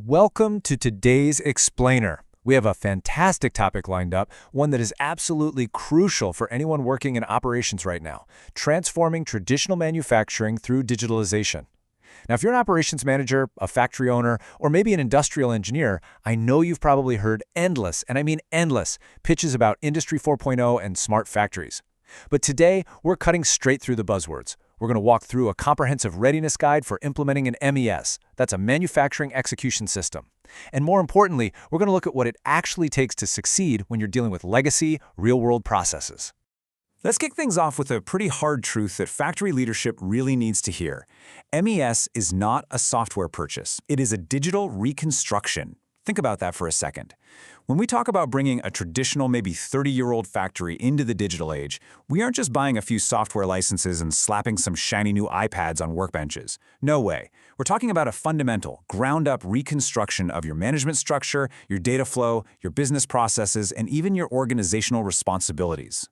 Welcome to today's Explainer. We have a fantastic topic lined up, one that is absolutely crucial for anyone working in operations right now, transforming traditional manufacturing through digitalization. Now, if you're an operations manager, a factory owner, or maybe an industrial engineer, I know you've probably heard endless, and I mean endless, pitches about Industry 4.0 and smart factories. But today, we're cutting straight through the buzzwords. We're going to walk through a comprehensive readiness guide for implementing an MES. That's a manufacturing execution system. And more importantly, we're going to look at what it actually takes to succeed when you're dealing with legacy, real-world processes. Let's kick things off with a pretty hard truth that factory leadership really needs to hear. MES is not a software purchase. It is a digital reconstruction. Think about that for a second. When we talk about bringing a traditional, maybe 30-year-old factory into the digital age, we aren't just buying a few software licenses and slapping some shiny new iPads on workbenches. No way. We're talking about a fundamental, ground-up reconstruction of your management structure, your data flow, your business processes, and even your organizational responsibilities.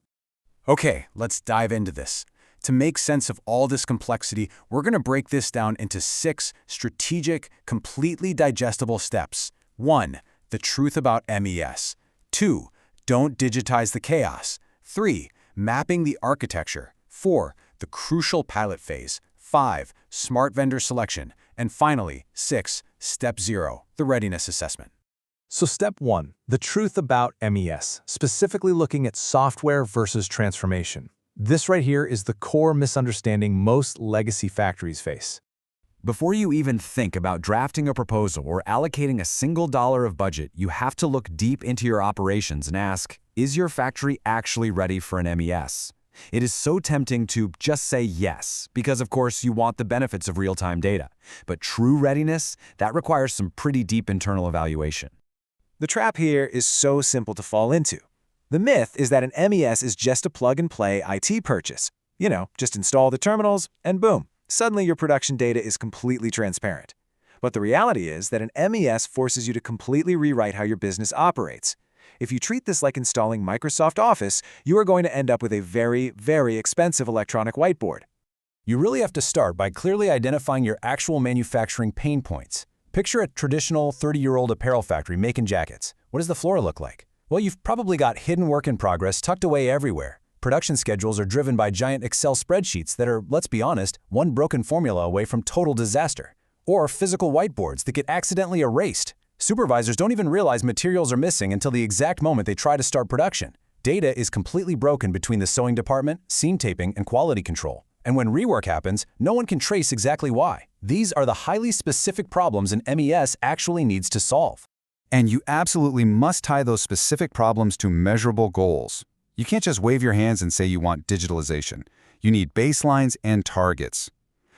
Okay, let's dive into this. To make sense of all this complexity, we're going to break this down into 6 strategic, completely digestible steps. 1. The truth about MES. 2. Don't digitize the chaos. 3. Mapping the architecture. 4. The crucial pilot phase. 5. Smart vendor selection. And finally, 6. Step 0. The readiness assessment. So step 1, the truth about MES, specifically looking at software versus transformation. This right here is the core misunderstanding most legacy factories face. Before you even think about drafting a proposal or allocating a single dollar of budget, you have to look deep into your operations and ask, is your factory actually ready for an MES? It is so tempting to just say yes, because of course you want the benefits of real-time data. But true readiness, that requires some pretty deep internal evaluation. The trap here is so simple to fall into. The myth is that an MES is just a plug-and-play IT purchase. You know, just install the terminals and boom. Suddenly your production data is completely transparent. But the reality is that an MES forces you to completely rewrite how your business operates. If you treat this like installing Microsoft Office, you are going to end up with a very, very expensive electronic whiteboard. You really have to start by clearly identifying your actual manufacturing pain points. Picture a traditional 30-year-old apparel factory making jackets. What does the floor look like? Well, you've probably got hidden work in progress tucked away everywhere. Production schedules are driven by giant Excel spreadsheets that are, let's be honest, one broken formula away from total disaster. Or physical whiteboards that get accidentally erased. Supervisors don't even realize materials are missing until the exact moment they try to start production. Data is completely broken between the sewing department, seam taping, and quality control. And when rework happens, no one can trace exactly why. These are the highly specific problems an MES actually needs to solve. And you absolutely must tie those specific problems to measurable goals. You can't just wave your hands and say you want digitalization. You need baselines and targets.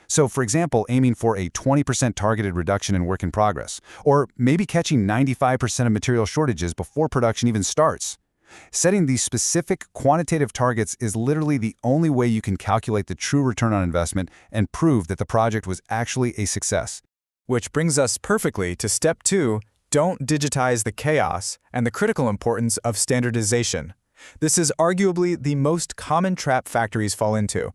So, for example, aiming for a 20% targeted reduction in work in progress, or maybe catching 95% of material shortages before production even starts. Setting these specific quantitative targets is literally the only way you can calculate the true return on investment and prove that the project was actually a success. Which brings us perfectly to step 2, don't digitize the chaos and the critical importance of standardization. This is arguably the most common trap factories fall into.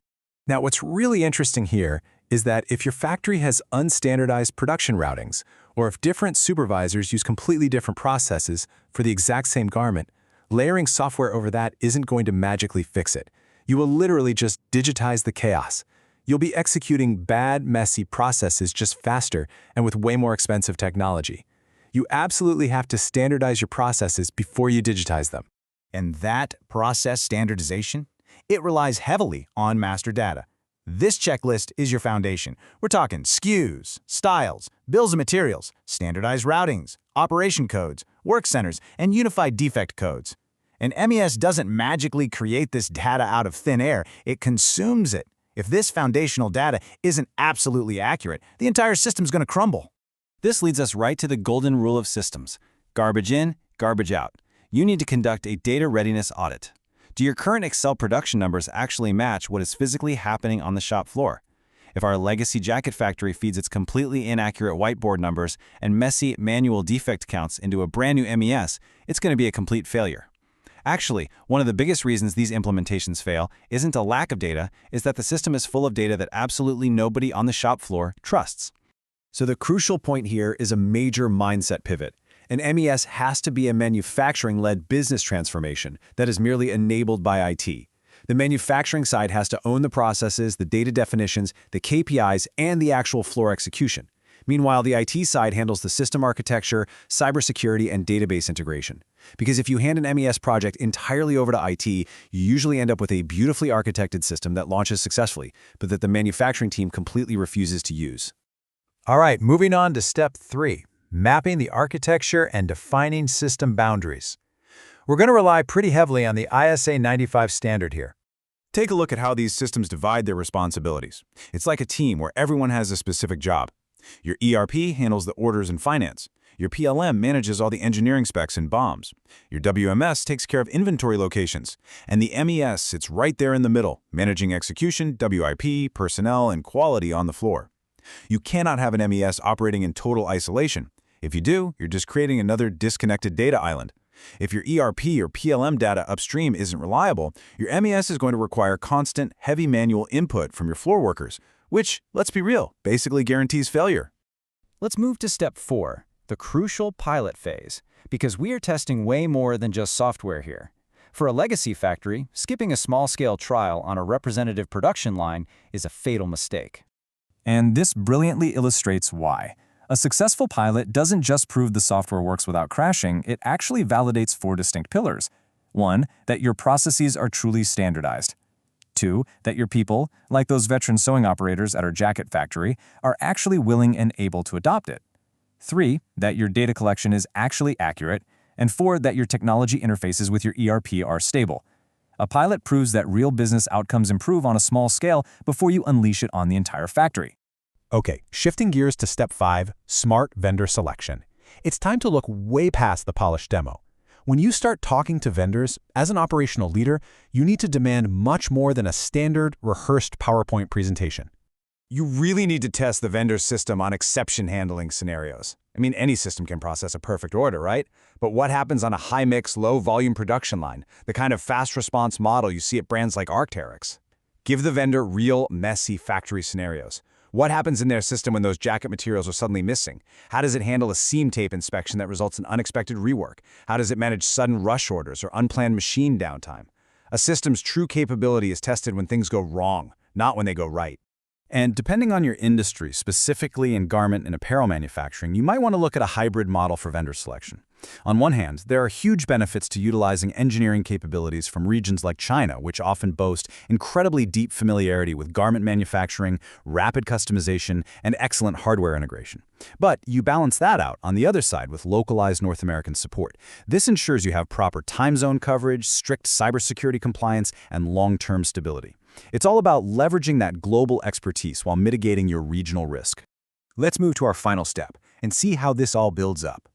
Now, what's really interesting here is that if your factory has unstandardized production routings, or if different supervisors use completely different processes for the exact same garment, layering software over that isn't going to magically fix it. You will literally just digitize the chaos. You'll be executing bad, messy processes just faster and with way more expensive technology. You absolutely have to standardize your processes before you digitize them. And that process standardization, it relies heavily on master data. This checklist is your foundation. We're talking SKUs, styles, bills of materials, standardized routings, operation codes, work centers, and unified defect codes. And MES doesn't magically create this data out of thin air, it consumes it. If this foundational data isn't absolutely accurate, the entire system's going to crumble. This leads us right to the golden rule of systems. Garbage in, garbage out. You need to conduct a data readiness audit. Do your current Excel production numbers actually match what is physically happening on the shop floor? If our legacy jacket factory feeds its completely inaccurate whiteboard numbers and messy manual defect counts into a brand new MES, it's going to be a complete failure. Actually, one of the biggest reasons these implementations fail isn't a lack of data, is that the system is full of data that absolutely nobody on the shop floor trusts. So the crucial point here is a major mindset pivot. An MES has to be a manufacturing-led business transformation that is merely enabled by IT. The manufacturing side has to own the processes, the data definitions, the KPIs, and the actual floor execution. Meanwhile, the IT side handles the system architecture, cybersecurity, and database integration. Because if you hand an MES project entirely over to IT, you usually end up with a beautifully architected system that launches successfully, but that the manufacturing team completely refuses to use. All right, moving on to step 3, mapping the architecture and defining system boundaries. We're going to rely pretty heavily on the ISA 95 standard here. Take a look at how these systems divide their responsibilities. It's like a team where everyone has a specific job. Your ERP handles the orders and finance. Your PLM manages all the engineering specs and BOMs. Your WMS takes care of inventory locations. And the MES sits right there in the middle, managing execution, WIP, personnel, and quality on the floor. You cannot have an MES operating in total isolation. If you do, you're just creating another disconnected data island. If your ERP or PLM data upstream isn't reliable, your MES is going to require constant, heavy manual input from your floor workers, which, let's be real, basically guarantees failure. Let's move to step 4, the crucial pilot phase, because we are testing way more than just software here. For a legacy factory, skipping a small-scale trial on a representative production line is a fatal mistake. And this brilliantly illustrates why. A successful pilot doesn't just prove the software works without crashing, it actually validates 4 distinct pillars. 1, that your processes are truly standardized. 2, that your people, like those veteran sewing operators at our jacket factory, are actually willing and able to adopt it. 3, that your data collection is actually accurate. And 4, that your technology interfaces with your ERP are stable. A pilot proves that real business outcomes improve on a small scale before you unleash it on the entire factory. Okay, shifting gears to step 5, smart vendor selection. It's time to look way past the polished demo. When you start talking to vendors, as an operational leader, you need to demand much more than a standard, rehearsed PowerPoint presentation. You really need to test the vendor's system on exception handling scenarios. I mean, any system can process a perfect order, right? But what happens on a high-mix, low-volume production line, the kind of fast-response model you see at brands like Arc'teryx? Give the vendor real, messy factory scenarios. What happens in their system when those jacket materials are suddenly missing? How does it handle a seam tape inspection that results in unexpected rework? How does it manage sudden rush orders or unplanned machine downtime? A system's true capability is tested when things go wrong, not when they go right. And depending on your industry, specifically in garment and apparel manufacturing, you might want to look at a hybrid model for vendor selection. On one hand, there are huge benefits to utilizing engineering capabilities from regions like China, which often boast incredibly deep familiarity with garment manufacturing, rapid customization, and excellent hardware integration. But you balance that out on the other side with localized North American support. This ensures you have proper time zone coverage, strict cybersecurity compliance, and long-term stability. It's all about leveraging that global expertise while mitigating your regional risk. Let's move to our final step and see how this all builds up.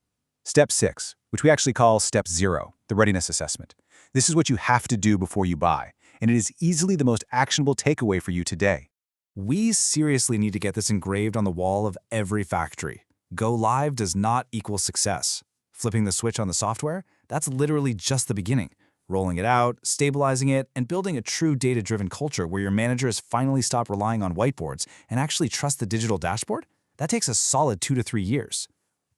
Step 6, which we actually call Step 0, the readiness assessment. This is what you have to do before you buy, and it is easily the most actionable takeaway for you today. We seriously need to get this engraved on the wall of every factory. Go live does not equal success. Flipping the switch on the software, that's literally just the beginning. Rolling it out, stabilizing it, and building a true data-driven culture where your managers finally stop relying on whiteboards and actually trust the digital dashboard, that takes a solid 2 to 3 years.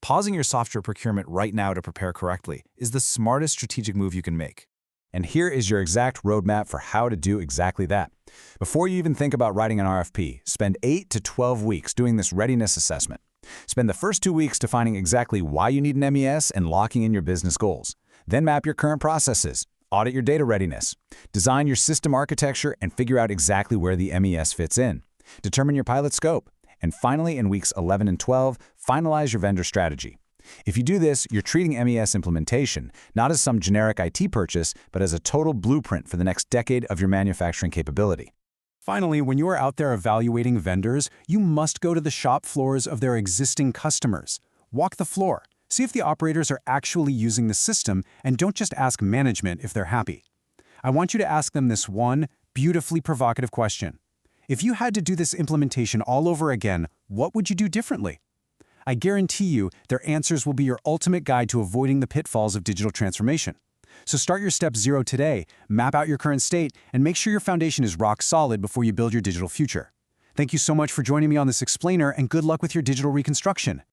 Pausing your software procurement right now to prepare correctly is the smartest strategic move you can make. And here is your exact roadmap for how to do exactly that. Before you even think about writing an RFP, spend 8 to 12 weeks doing this readiness assessment. Spend the first 2 weeks defining exactly why you need an MES and locking in your business goals. Then map your current processes. Audit your data readiness. Design your system architecture and figure out exactly where the MES fits in. Determine your pilot scope. And finally, in weeks 11 and 12, finalize your vendor strategy. If you do this, you're treating MES implementation not as some generic IT purchase, but as a total blueprint for the next decade of your manufacturing capability. Finally, when you are out there evaluating vendors, you must go to the shop floors of their existing customers. Walk the floor. See if the operators are actually using the system, and don't just ask management if they're happy. I want you to ask them this one beautifully provocative question. If you had to do this implementation all over again, what would you do differently? I guarantee you their answers will be your ultimate guide to avoiding the pitfalls of digital transformation. So start your step 0 today, map out your current state, and make sure your foundation is rock solid before you build your digital future. Thanks Thank you so much for joining me on this explainer, and good luck with your digital reconstruction.